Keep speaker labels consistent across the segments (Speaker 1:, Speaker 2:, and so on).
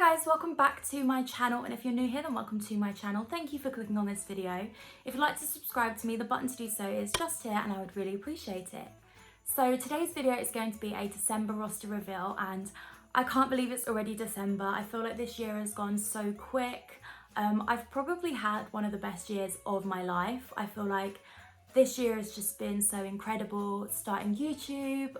Speaker 1: Hi guys, welcome back to my channel, and if you're new here then welcome to my channel. Thank you for clicking on this video. If you'd like to subscribe to me, the button to do so is just here and I would really appreciate it. So today's video is going to be a December roster reveal and I can't believe it's already December. I feel like this year has gone so quick. I've probably had one of the best years of my life. I feel like this year has just been so incredible, starting YouTube,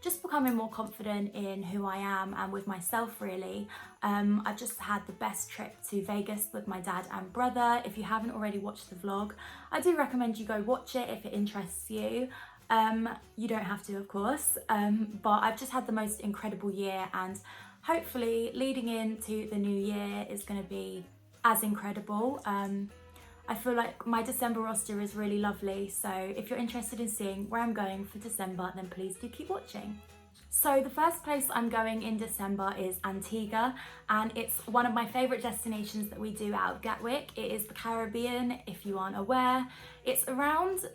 Speaker 1: just becoming more confident in who I am and with myself really. I've just had the best trip to Vegas with my dad and brother. If you haven't already watched the vlog, I do recommend you go watch it if it interests you. You don't have to, of course, but I've just had the most incredible year, and hopefully leading into the new year is going to be as incredible. I feel like my December roster is really lovely, so if you're interested in seeing where I'm going for December, then please do keep watching. So the first place I'm going in December is Antigua, and it's one of my favourite destinations that we do out of Gatwick. It is the Caribbean, if you aren't aware. It's around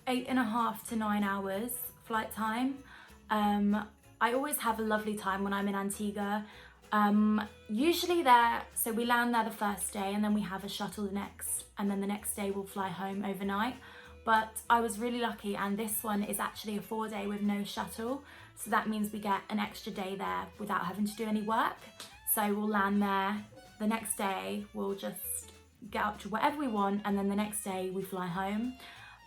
Speaker 1: 8.5 to 9 hours flight time. I always have a lovely time when I'm in Antigua. Usually so we land there the first day and then we have a shuttle and then the next day we'll fly home overnight. But I was really lucky, and this one is actually a 4-day with no shuttle. So that means we get an extra day there without having to do any work. So we'll land there, the next day we'll just get up to whatever we want, and then the next day we fly home.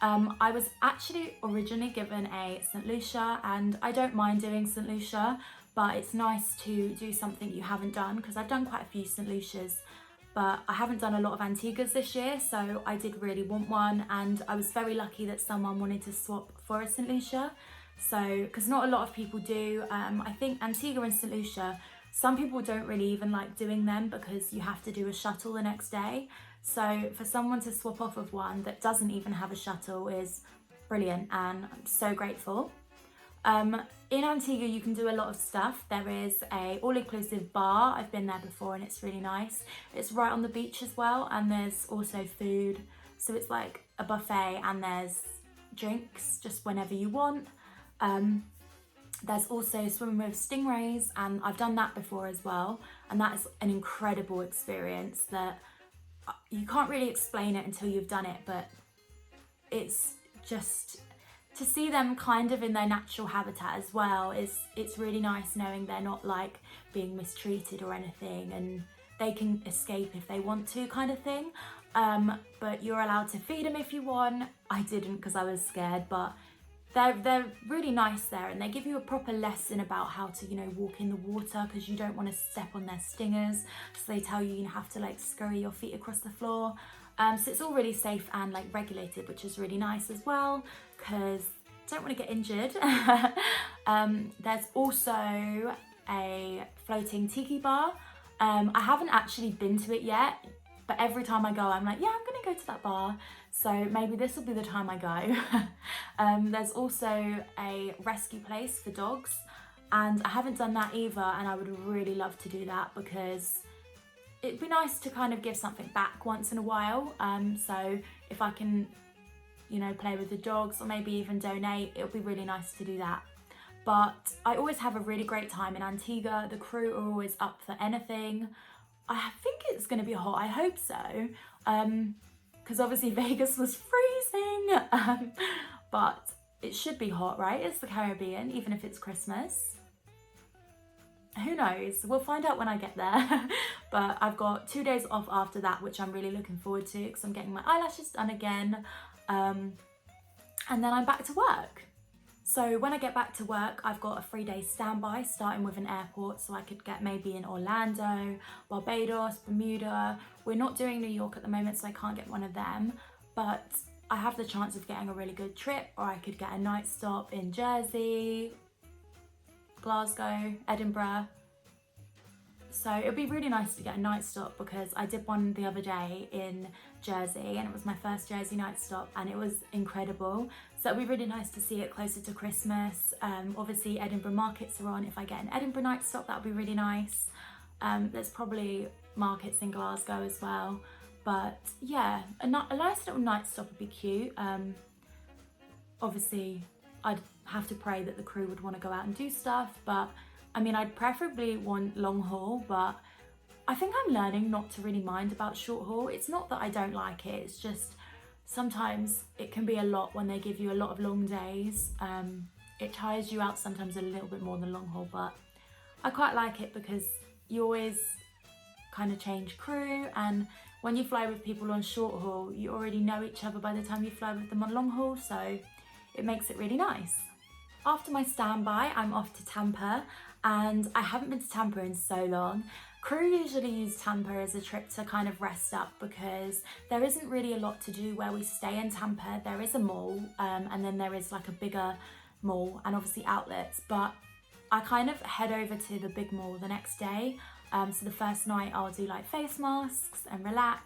Speaker 1: I was actually originally given a St. Lucia, and I don't mind doing St. Lucia, but it's nice to do something you haven't done, because I've done quite a few St. Lucias, but I haven't done a lot of Antiguas this year, so I did really want one, and I was very lucky that someone wanted to swap for a St. Lucia. So, because not a lot of people do. I think Antigua and St. Lucia, some people don't really even like doing them because you have to do a shuttle the next day. So for someone to swap off of one that doesn't even have a shuttle is brilliant, and I'm so grateful. In Antigua you can do a lot of stuff. There is a all-inclusive bar. I've been there before and it's really nice. It's right on the beach as well, and there's also food. So it's like a buffet and there's drinks just whenever you want. There's also swimming with stingrays, and I've done that before as well. And that is an incredible experience that you can't really explain it until you've done it, but it's just to see them kind of in their natural habitat as well. It's really nice knowing they're not like being mistreated or anything, and they can escape if they want to, kind of thing. But you're allowed to feed them if you want. I didn't because I was scared, but they're really nice there, and they give you a proper lesson about how to, you know, walk in the water, because you don't want to step on their stingers. So they tell you have to like scurry your feet across the floor. So it's all really safe and like regulated, which is really nice as well, because don't want to get injured. There's also a floating tiki bar. I haven't actually been to it yet, but every time I go I'm like, yeah, I'm gonna go to that bar, so maybe this will be the time I go. There's also a rescue place for dogs, and I haven't done that either, and I would really love to do that because it'd be nice to kind of give something back once in a while. So if I can, you know, play with the dogs or maybe even donate, it'll be really nice to do that. But I always have a really great time in Antigua. The crew are always up for anything. I think it's going to be hot, I hope so, because obviously Vegas was freezing, but it should be hot, right? It's the Caribbean, even if it's Christmas. Who knows? We'll find out when I get there. But I've got 2 days off after that, which I'm really looking forward to, because I'm getting my eyelashes done again, and then I'm back to work. So when I get back to work, I've got a 3-day standby, starting with an airport, so I could get maybe in Orlando, Barbados, Bermuda. We're not doing New York at the moment, so I can't get one of them, but I have the chance of getting a really good trip, or I could get a night stop in Jersey, Glasgow, Edinburgh. So it would be really nice to get a night stop, because I did one the other day in Jersey and it was my first Jersey night stop and it was incredible. So it would be really nice to see it closer to Christmas. Obviously Edinburgh markets are on. If I get an Edinburgh night stop, that would be really nice. There's probably markets in Glasgow as well. But yeah, a nice little night stop would be cute. Obviously I'd have to pray that the crew would want to go out and do stuff, but I mean, I'd preferably want long haul, but I think I'm learning not to really mind about short haul. It's not that I don't like it, it's just sometimes it can be a lot when they give you a lot of long days. It tires you out sometimes a little bit more than long haul, but I quite like it because you always kind of change crew, and when you fly with people on short haul, you already know each other by the time you fly with them on long haul, so it makes it really nice. After my standby, I'm off to Tampa, and I haven't been to Tampa in so long. Crew usually use Tampa as a trip to kind of rest up because there isn't really a lot to do where we stay in Tampa. There is a mall, and then there is like a bigger mall and obviously outlets, but I kind of head over to the big mall the next day. So the first night I'll do like face masks and relax.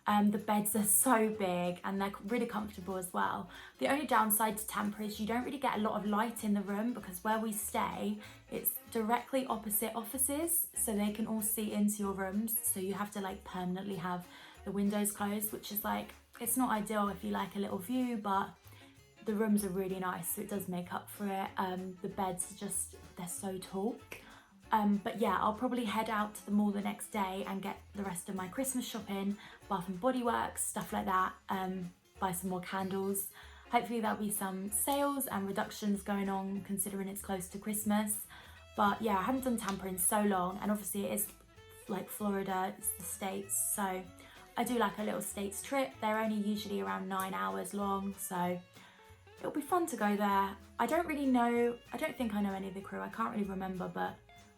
Speaker 1: The beds are so big and they're really comfortable as well. The only downside to Tampa is you don't really get a lot of light in the room because where we stay, it's directly opposite offices, so they can all see into your rooms. So you have to like permanently have the windows closed, which is like, it's not ideal if you like a little view, but the rooms are really nice, so it does make up for it. The beds are just, they're so tall. But yeah, I'll probably head out to the mall the next day and get the rest of my Christmas shopping, Bath and Body Works, stuff like that, buy some more candles. Hopefully there'll be some sales and reductions going on considering it's close to Christmas. But yeah, I haven't done Tampa in so long, and obviously it is like Florida, it's the States, so I do like a little States trip. They're only usually around 9 hours long, so it'll be fun to go there. I don't think I know any of the crew, I can't really remember, but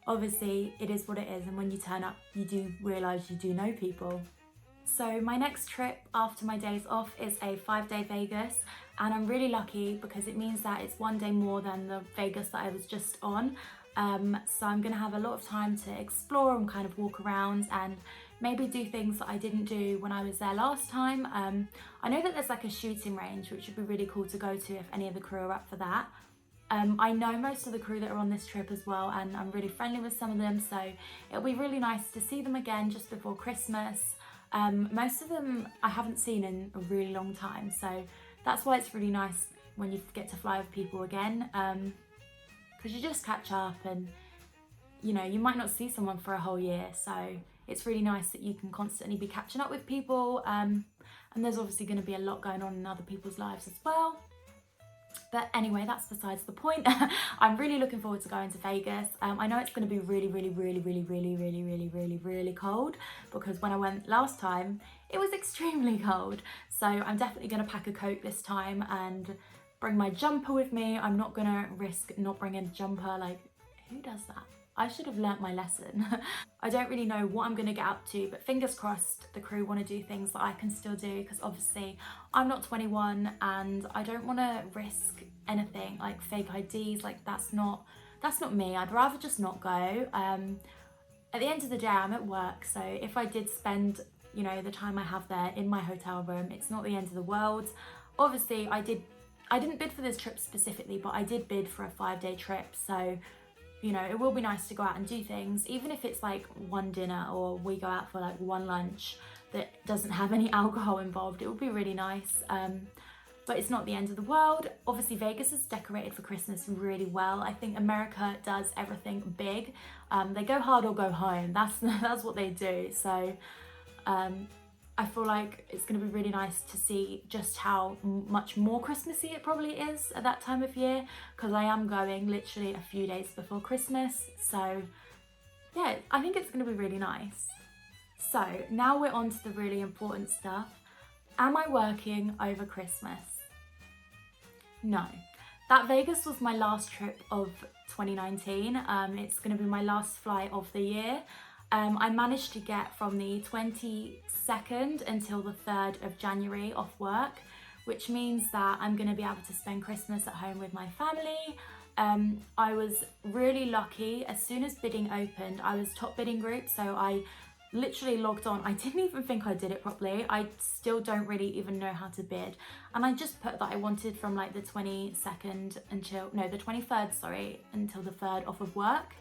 Speaker 1: obviously it is what it is, and when you turn up you do realise you do know people. So my next trip after my days off is a 5-day Vegas, and I'm really lucky because it means that it's 1 day more than the Vegas that I was just on. So I'm gonna have a lot of time to explore and kind of walk around and maybe do things that I didn't do when I was there last time. I know that there's like a shooting range, which would be really cool to go to if any of the crew are up for that. I know most of the crew that are on this trip as well, and I'm really friendly with some of them, so it'll be really nice to see them again just before Christmas. Most of them I haven't seen in a really long time, so that's why it's really nice when you get to fly with people again, because you just catch up, and you know, you might not see someone for a whole year, so it's really nice that you can constantly be catching up with people, and there's obviously going to be a lot going on in other people's lives as well. But anyway, that's besides the point. I'm really looking forward to going to Vegas. I know it's going to be really cold, because when I went last time it was extremely cold, so I'm definitely going to pack a coat this time and bring my jumper with me. I'm not going to risk not bringing a jumper. Like, who does that? I should have learnt my lesson. I don't really know what I'm going to get up to, but fingers crossed the crew want to do things that I can still do, because obviously I'm not 21 and I don't want to risk anything like fake IDs. Like, that's not me. I'd rather just not go. At the end of the day, I'm at work, so if I did spend, you know, the time I have there in my hotel room, it's not the end of the world. Obviously I didn't bid for this trip specifically, but I did bid for a 5-day trip, so you know, it will be nice to go out and do things, even if it's like one dinner or we go out for like one lunch that doesn't have any alcohol involved. It would be really nice, but it's not the end of the world. Obviously Vegas is decorated for Christmas really well. I think America does everything big. They go hard or go home. That's what they do. So I feel like it's going to be really nice to see just how much more Christmassy it probably is at that time of year, because I am going literally a few days before Christmas. So yeah, I think it's going to be really nice. So now we're on to the really important stuff. Am I working over Christmas? No. That Vegas was my last trip of 2019. It's going to be my last flight of the year. I managed to get from the 22nd until the 3rd of January off work, which means that I'm going to be able to spend Christmas at home with my family. I was really lucky. As soon as bidding opened, I was top bidding group, so I literally logged on. I didn't even think I did it properly. I still don't really even know how to bid, and I just put that I wanted from like the 22nd until, no, the 23rd, sorry, until the 3rd off of work.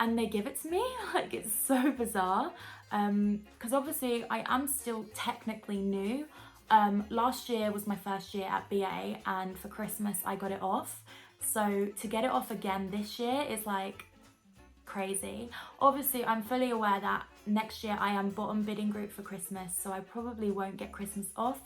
Speaker 1: And they give it to me. Like, it's so bizarre, because obviously I am still technically new. Last year was my first year at BA, and for Christmas I got it off, So to get it off again this year is like crazy. Obviously, I'm fully aware that next year I am bottom bidding group for Christmas, so I probably won't get Christmas off,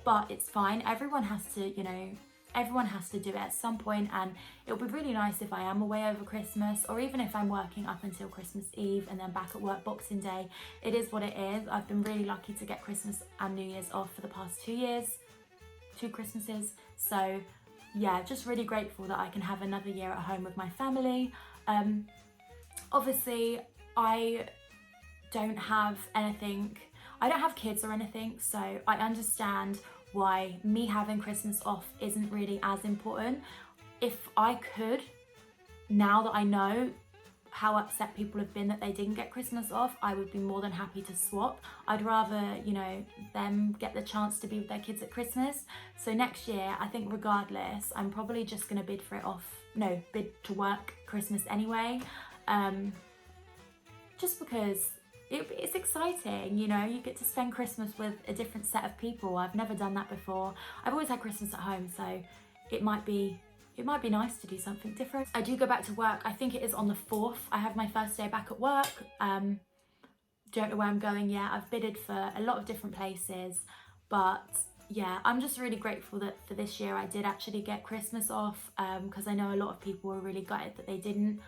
Speaker 1: but it's fine. Everyone has to, you know, everyone has to do it at some point, and it'll be really nice if I am away over Christmas, or even if I'm working up until Christmas Eve and then back at work Boxing Day. It is what it is. I've been really lucky to get Christmas and New Year's off for the past 2 years, 2 Christmases. So yeah, just really grateful that I can have another year at home with my family. Obviously, I don't have kids or anything, so I understand why me having Christmas off isn't really as important. If I could, now that I know how upset people have been that they didn't get Christmas off, I would be more than happy to swap. I'd rather, you know, them get the chance to be with their kids at Christmas. So next year, I think regardless, I'm probably just gonna bid to work Christmas anyway. Just because it's exciting, you know, you get to spend Christmas with a different set of people. I've never done that before. I've always had Christmas at home, so it might be nice to do something different. I do go back to work. I think it is on the 4th. I have my first day back at work. Don't know where I'm going yet. I've bidded for a lot of different places, but yeah, I'm just really grateful that for this year I did actually get Christmas off, because I know a lot of people were really gutted that they didn't.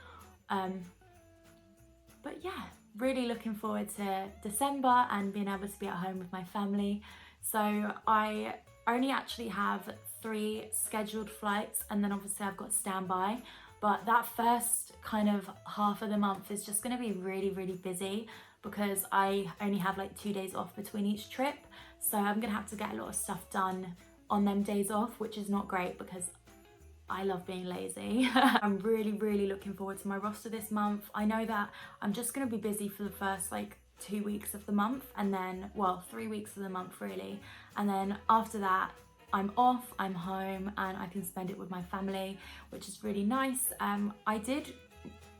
Speaker 1: But yeah, really looking forward to December and being able to be at home with my family. So I only actually have 3 scheduled flights, and then obviously I've got standby. But that first kind of half of the month is just going to be really, really busy because I only have like 2 days off between each trip. So I'm going to have to get a lot of stuff done on them days off, which is not great because I love being lazy. I'm really, really looking forward to my roster this month. I know that I'm just going to be busy for the first like 2 weeks of the month, and then, well, 3 weeks of the month really. And then after that, I'm off, I'm home, and I can spend it with my family, which is really nice. I did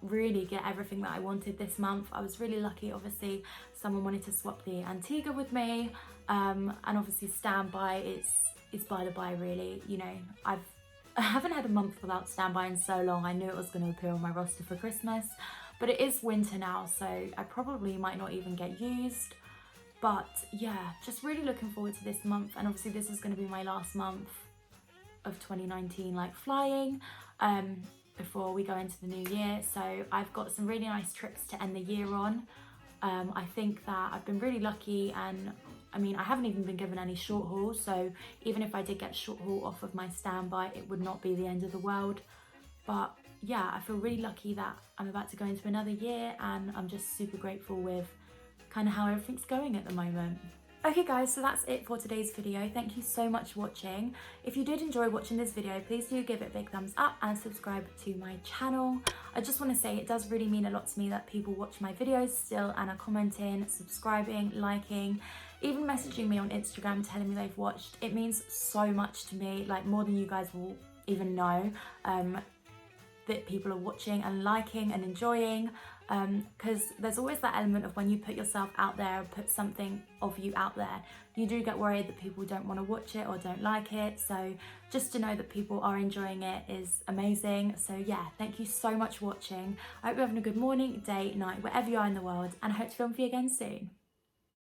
Speaker 1: really get everything that I wanted this month. I was really lucky. Obviously, someone wanted to swap the Antigua with me, and obviously standby is by the by really. You know, I haven't had a month without standby in so long. I knew it was going to appear on my roster for Christmas, but it is winter now, so I probably might not even get used. But yeah, just really looking forward to this month, and obviously this is going to be my last month of 2019 like flying before we go into the new year. So I've got some really nice trips to end the year on. I think that I've been really lucky, and I mean, I haven't even been given any short haul, so even if I did get short haul off of my standby, it would not be the end of the world. But yeah, I feel really lucky that I'm about to go into another year, and I'm just super grateful with kind of how everything's going at the moment. Okay guys, so that's it for today's video. Thank you so much for watching. If you did enjoy watching this video, please do give it a big thumbs up and subscribe to my channel. I just want to say it does really mean a lot to me that people watch my videos still and are commenting, subscribing, liking, even messaging me on Instagram telling me they've watched. It means so much to me, like more than you guys will even know, that people are watching and liking and enjoying, because there's always that element of when you put yourself out there, put something of you out there, you do get worried that people don't want to watch it or don't like it. So just to know that people are enjoying it is amazing. So yeah, thank you so much for watching. I hope you're having a good morning, day, night, wherever you are in the world, and I hope to film for you again soon.